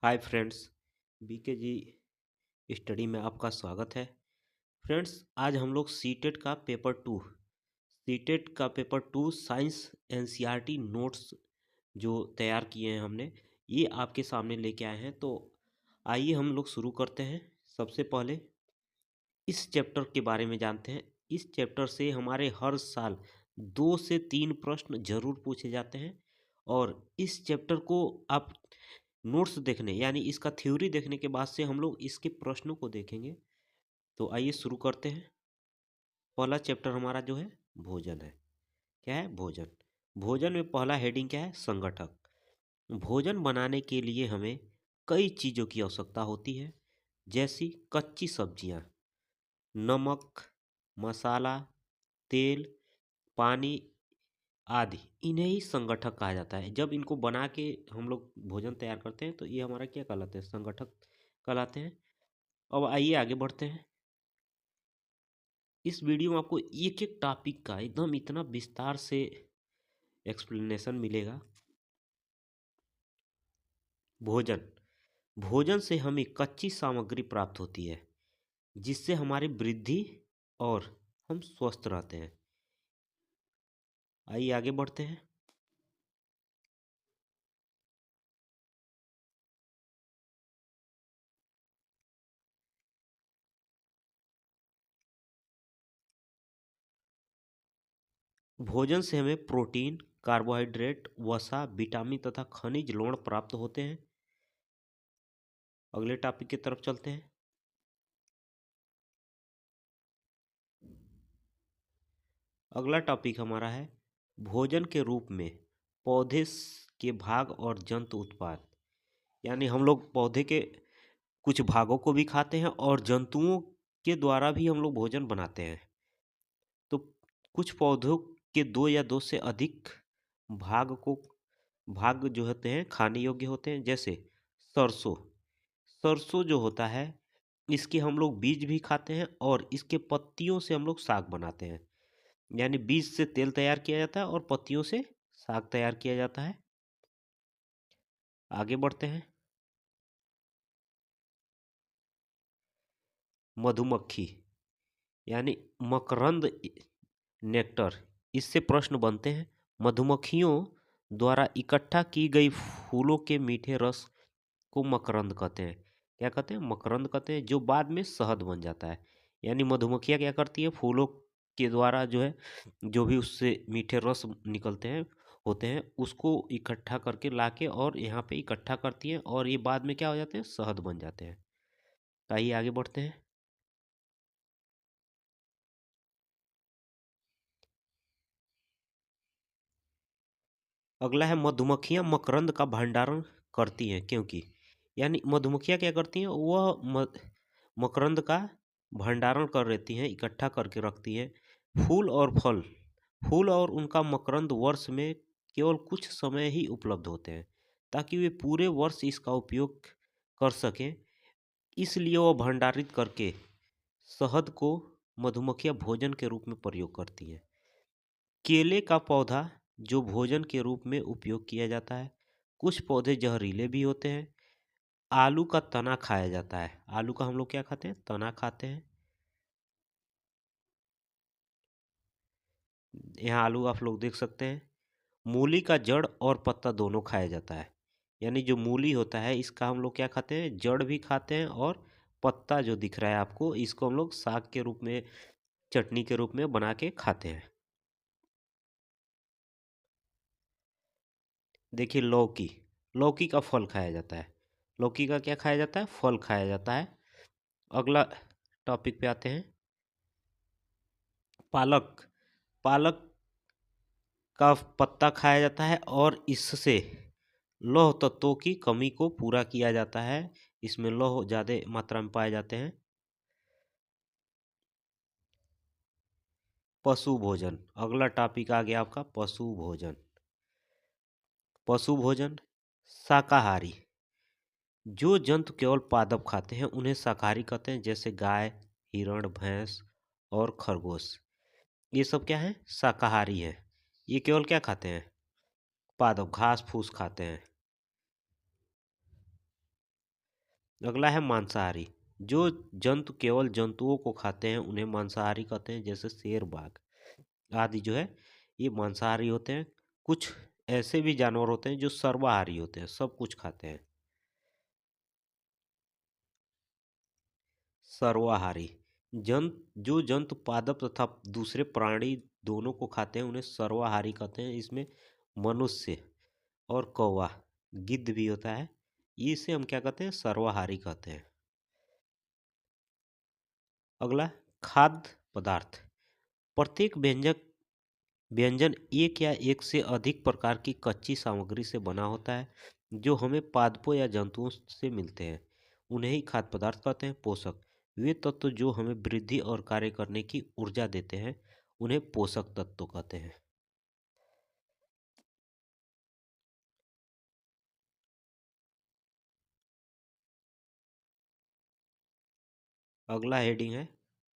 Hi friends, BK जी study में आपका स्वागत है। फ्रेंड्स, आज हम लोग सीटेट का paper two science NCERT notes जो तैयार किए हैं हमने, ये आपके सामने लेके आए हैं। तो आइए हम लोग शुरू करते हैं। सबसे पहले इस चैप्टर के बारे में जानते हैं। इस चैप्टर से हमारे हर साल 2 से 3 प्रश्न जरूर पूछे जाते हैं। और इस चैप्टर को आप नोट्स देखने यानी इसका थ्योरी देखने के बाद से हम लोग इसके प्रश्नों को देखेंगे। तो आइए शुरू करते हैं। पहला चैप्टर हमारा जो है भोजन है। क्या है? भोजन। भोजन में पहला हेडिंग क्या है? संगठक। भोजन बनाने के लिए हमें कई चीज़ों की आवश्यकता होती है, जैसी कच्ची सब्जियां, नमक, मसाला, तेल, पानी आदि। इन्हें ही संगठक कहा जाता है। जब इनको बना के हम लोग भोजन तैयार करते हैं तो ये हमारा क्या कहलाते हैं? संगठक कहलाते हैं। अब आइए आगे बढ़ते हैं। इस वीडियो में आपको एक एक टॉपिक का एकदम इतना विस्तार से एक्सप्लेनेशन मिलेगा। भोजन। भोजन से हमें कच्ची सामग्री प्राप्त होती है, जिससे हमारी वृद्धि और हम स्वस्थ रहते हैं। आइए आगे बढ़ते हैं। भोजन से हमें प्रोटीन, कार्बोहाइड्रेट, वसा, विटामिन तथा खनिज लवण प्राप्त होते हैं। अगले टॉपिक की तरफ चलते हैं। अगला टॉपिक हमारा है भोजन के रूप में पौधे के भाग और जंतु उत्पाद। यानी हम लोग पौधे के कुछ भागों को भी खाते हैं और जंतुओं के द्वारा भी हम लोग भोजन बनाते हैं। तो कुछ पौधों के 2 या 2 से अधिक भाग को भाग जो होते हैं खाने योग्य होते हैं। जैसे सरसों। सरसों जो होता है, इसके हम लोग बीज भी खाते हैं और इसके पत्तियों से हम लोग साग बनाते हैं। यानी बीज से तेल तैयार किया जाता है और पत्तियों से साग तैयार किया जाता है। आगे बढ़ते हैं। मधुमक्खी यानी मकरंद, नेक्टर। इससे प्रश्न बनते हैं। मधुमक्खियों द्वारा इकट्ठा की गई फूलों के मीठे रस को मकरंद कहते हैं। क्या कहते हैं? मकरंद कहते हैं, जो बाद में शहद बन जाता है। यानी मधुमक्खियाँ क्या करती है? फूलों के द्वारा जो है, जो भी उससे मीठे रस निकलते हैं होते हैं, उसको इकट्ठा करके लाके और यहाँ पे इकट्ठा करती हैं और ये बाद में क्या हो जाते हैं? शहद बन जाते हैं। तो आइए आगे बढ़ते हैं। अगला है मधुमक्खियां मकरंद का भंडारण करती हैं, क्योंकि यानी मधुमक्खियां क्या करती हैं? मकरंद का भंडारण कर लेती हैं, इकट्ठा करके रखती हैं। फूल और फल फूल और उनका मकरंद वर्ष में केवल कुछ समय ही उपलब्ध होते हैं, ताकि वे पूरे वर्ष इसका उपयोग कर सकें। इसलिए वह भंडारित करके शहद को मधुमक्खियां भोजन के रूप में प्रयोग करती हैं। केले का पौधा जो भोजन के रूप में उपयोग किया जाता है। कुछ पौधे जहरीले भी होते हैं। आलू का तना खाया जाता है। आलू का हम लोग क्या खाते हैं? तना खाते हैं। यहाँ आलू आप लोग देख सकते हैं। मूली का जड़ और पत्ता दोनों खाया जाता है। यानी जो मूली होता है, इसका हम लोग क्या खाते हैं? जड़ भी खाते हैं, और पत्ता जो दिख रहा है आपको, इसको हम लोग साग के रूप में, चटनी के रूप में बना के खाते हैं। देखिए, लौकी। लौकी का फल खाया जाता है। लौकी का क्या खाया जाता है? फल खाया जाता है। अगला टॉपिक पे आते हैं। पालक। पालक का पत्ता खाया जाता है और इससे लौह तत्वों की कमी को पूरा किया जाता है। इसमें लौह ज़्यादा मात्रा में पाए जाते हैं। पशु भोजन। अगला टॉपिक आ गया आपका पशु भोजन। पशु भोजन शाकाहारी। जो जंतु केवल पादप खाते हैं उन्हें शाकाहारी कहते हैं। जैसे गाय, हिरण, भैंस और खरगोश। ये सब क्या है? शाकाहारी है। ये केवल क्या खाते हैं? पादप, घास फूस खाते हैं। अगला है मांसाहारी। जो जंतु केवल जंतुओं को खाते हैं उन्हें मांसाहारी कहते हैं, जैसे शेर, बाघ आदि जो है ये मांसाहारी होते हैं। कुछ ऐसे भी जानवर होते हैं जो सर्वाहारी होते हैं, सब कुछ खाते हैं। सर्वाहारी जो जंतु पादप तथा दूसरे प्राणी दोनों को खाते हैं उन्हें सर्वाहारी कहते हैं। इसमें मनुष्य और कौवा, गिद्ध भी होता है, इसे हम क्या कहते हैं, सर्वाहारी कहते हैं। अगला खाद्य पदार्थ। प्रत्येक व्यंजन एक या एक से अधिक प्रकार की कच्ची सामग्री से बना होता है जो हमें पादपों या जंतुओं से मिलते हैं। उन्हें ही खाद्य पदार्थ कहते हैं। पोषक, वे तत्व जो हमें वृद्धि और कार्य करने की ऊर्जा देते हैं उन्हें पोषक तत्व कहते हैं। अगला हेडिंग है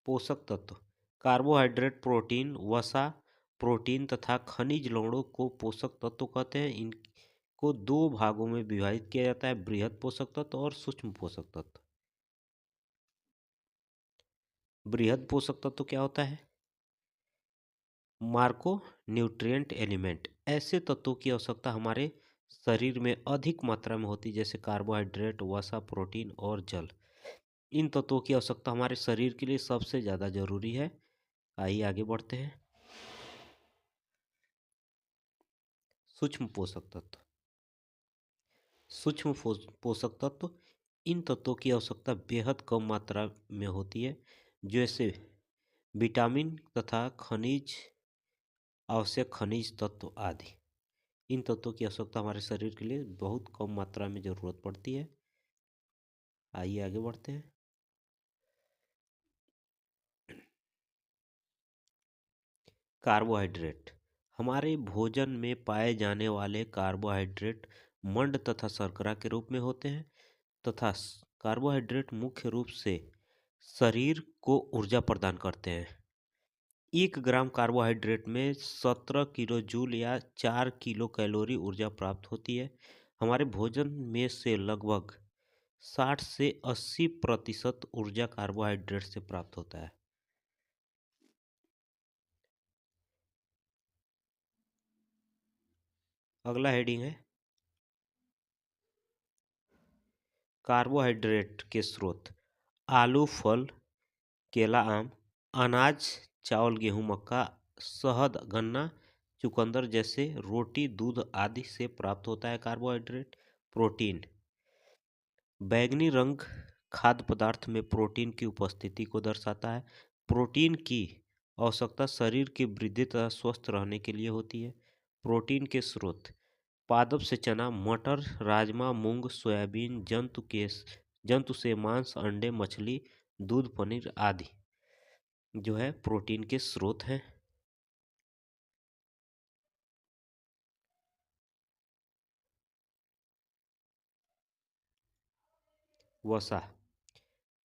पोषक तत्व। कार्बोहाइड्रेट, प्रोटीन, वसा, प्रोटीन तथा खनिज लवणों को पोषक तत्व कहते हैं। इनको दो भागों में विभाजित किया जाता है, बृहद पोषक तत्व और सूक्ष्म पोषक तत्व। बृहद पोषक तत्व क्या होता है? मार्को न्यूट्रिएंट एलिमेंट, ऐसे तत्वों की आवश्यकता हमारे शरीर में अधिक मात्रा में होती है, जैसे कार्बोहाइड्रेट, वसा, प्रोटीन और जल। इन तत्वों की आवश्यकता हमारे शरीर के लिए सबसे ज़्यादा जरूरी है। आइए आगे बढ़ते हैं। सूक्ष्म पोषक तत्व। सूक्ष्म पोषक तत्व, इन तत्वों की आवश्यकता बेहद कम मात्रा में होती है, जैसे विटामिन तथा खनिज, आवश्यक खनिज तत्व आदि। इन तत्वों की आवश्यकता हमारे शरीर के लिए बहुत कम मात्रा में ज़रूरत पड़ती है। आइए आगे बढ़ते हैं। कार्बोहाइड्रेट। हमारे भोजन में पाए जाने वाले कार्बोहाइड्रेट मंड तथा शर्करा के रूप में होते हैं तथा कार्बोहाइड्रेट मुख्य रूप से शरीर को ऊर्जा प्रदान करते हैं। 1 ग्राम कार्बोहाइड्रेट में 17 किलो जूल या 4 किलो कैलोरी ऊर्जा प्राप्त होती है। हमारे भोजन में से लगभग 60 से 80% ऊर्जा कार्बोहाइड्रेट से प्राप्त होता है। अगला हेडिंग है कार्बोहाइड्रेट के स्रोत। आलू, फल, केला, आम, अनाज, चावल, गेहूं, मक्का, शहद, गन्ना, चुकंदर जैसे रोटी, दूध आदि से प्राप्त होता है कार्बोहाइड्रेट। प्रोटीन। बैंगनी रंग खाद्य पदार्थ में प्रोटीन की उपस्थिति को दर्शाता है। प्रोटीन की आवश्यकता शरीर की वृद्धि तथा स्वस्थ रहने के लिए होती है। प्रोटीन के स्रोत पादप से चना, मटर, राजमा, मूंग, सोयाबीन, जंतु से मांस, अंडे, मछली, दूध, पनीर आदि जो है प्रोटीन के स्रोत हैं। वसा,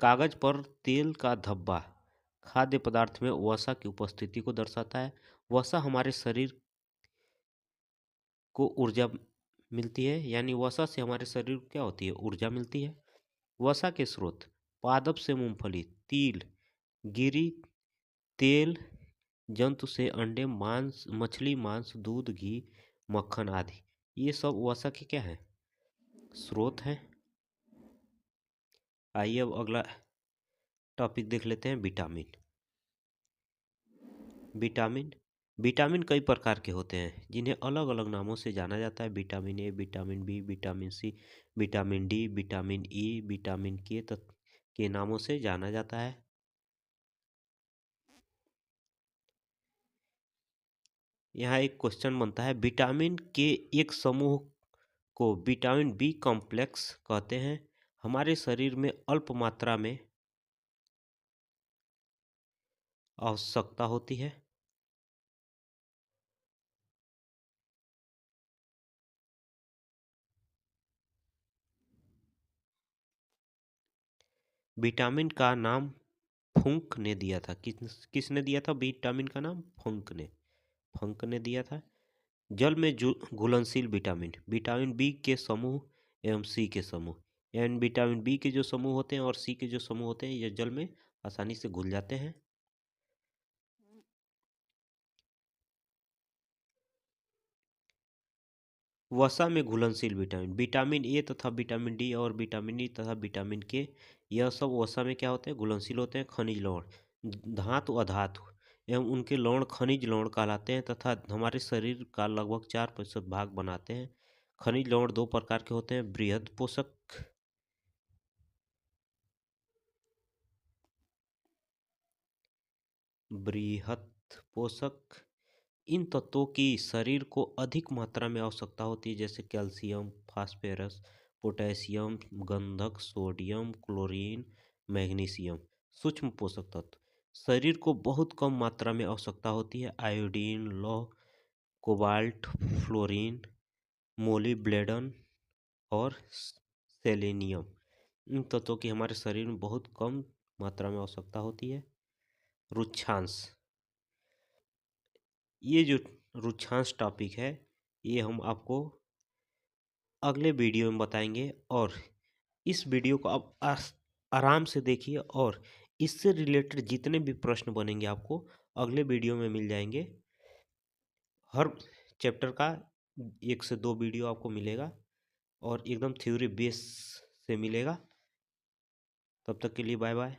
कागज पर तेल का धब्बा खाद्य पदार्थ में वसा की उपस्थिति को दर्शाता है। वसा हमारे शरीर को ऊर्जा मिलती है, यानी वसा से हमारे शरीर को क्या होती है, ऊर्जा मिलती है। वसा के स्रोत पादप से मूंगफली, तिल, गिरी, तेल, जंतु से अंडे, मांस, मछली, मांस, दूध, घी, मक्खन आदि, ये सब वसा के क्या है, स्रोत हैं। आइए अब अगला टॉपिक देख लेते हैं, विटामिन। विटामिन विटामिन कई प्रकार के होते हैं जिन्हें अलग अलग नामों से जाना जाता है। Vitamin A, vitamin B, vitamin C, vitamin D, vitamin E, vitamin K नामों से जाना जाता है। यहाँ एक क्वेश्चन बनता है, विटामिन के एक समूह को विटामिन बी कॉम्प्लेक्स कहते हैं। हमारे शरीर में अल्प मात्रा में आवश्यकता होती है। विटामिन का नाम फुंक ने दिया था। किसने दिया था विटामिन का नाम? फंक ने दिया था। जल में घुलनशील विटामिन, विटामिन बी के समूह एवं सी के समूह। एंड विटामिन बी के जो समूह होते हैं और सी के जो समूह होते हैं ये जल में आसानी से घुल जाते हैं। वसा में घुलनशील विटामिन, विटामिन ए तथा विटामिन डी और विटामिन ई तथा विटामिन के, यह सब वसा में क्या होते हैं, घुलनशील होते हैं। खनिज लवण, धातु अधातु एवं उनके लवण खनिज लवण कहलाते हैं तथा हमारे शरीर का लगभग 4% भाग बनाते हैं। खनिज लवण दो प्रकार के होते हैं, बृहद पोषक, बृहत पोषक। इन तत्वों की शरीर को अधिक मात्रा में आवश्यकता होती है, जैसे कैल्शियम, फास्फोरस, पोटेशियम, गंधक, सोडियम, क्लोरीन, मैग्नीशियम। सूक्ष्म पोषक तत्व शरीर को बहुत कम मात्रा में आवश्यकता होती है, आयोडीन, लौह, कोबाल्ट, फ्लोरीन, मोलिब्डेनम और सेलेनियम। इन तत्वों की हमारे शरीर में बहुत कम मात्रा में आवश्यकता होती है। रुक्षांश, ये जो रुक्षांश टॉपिक है ये हम आपको अगले वीडियो में बताएंगे, और इस वीडियो को आप आराम से देखिए और इससे रिलेटेड जितने भी प्रश्न बनेंगे आपको अगले वीडियो में मिल जाएंगे। हर चैप्टर का 1 से 2 वीडियो आपको मिलेगा और एकदम थ्योरी बेस से मिलेगा। तब तक के लिए बाय बाय।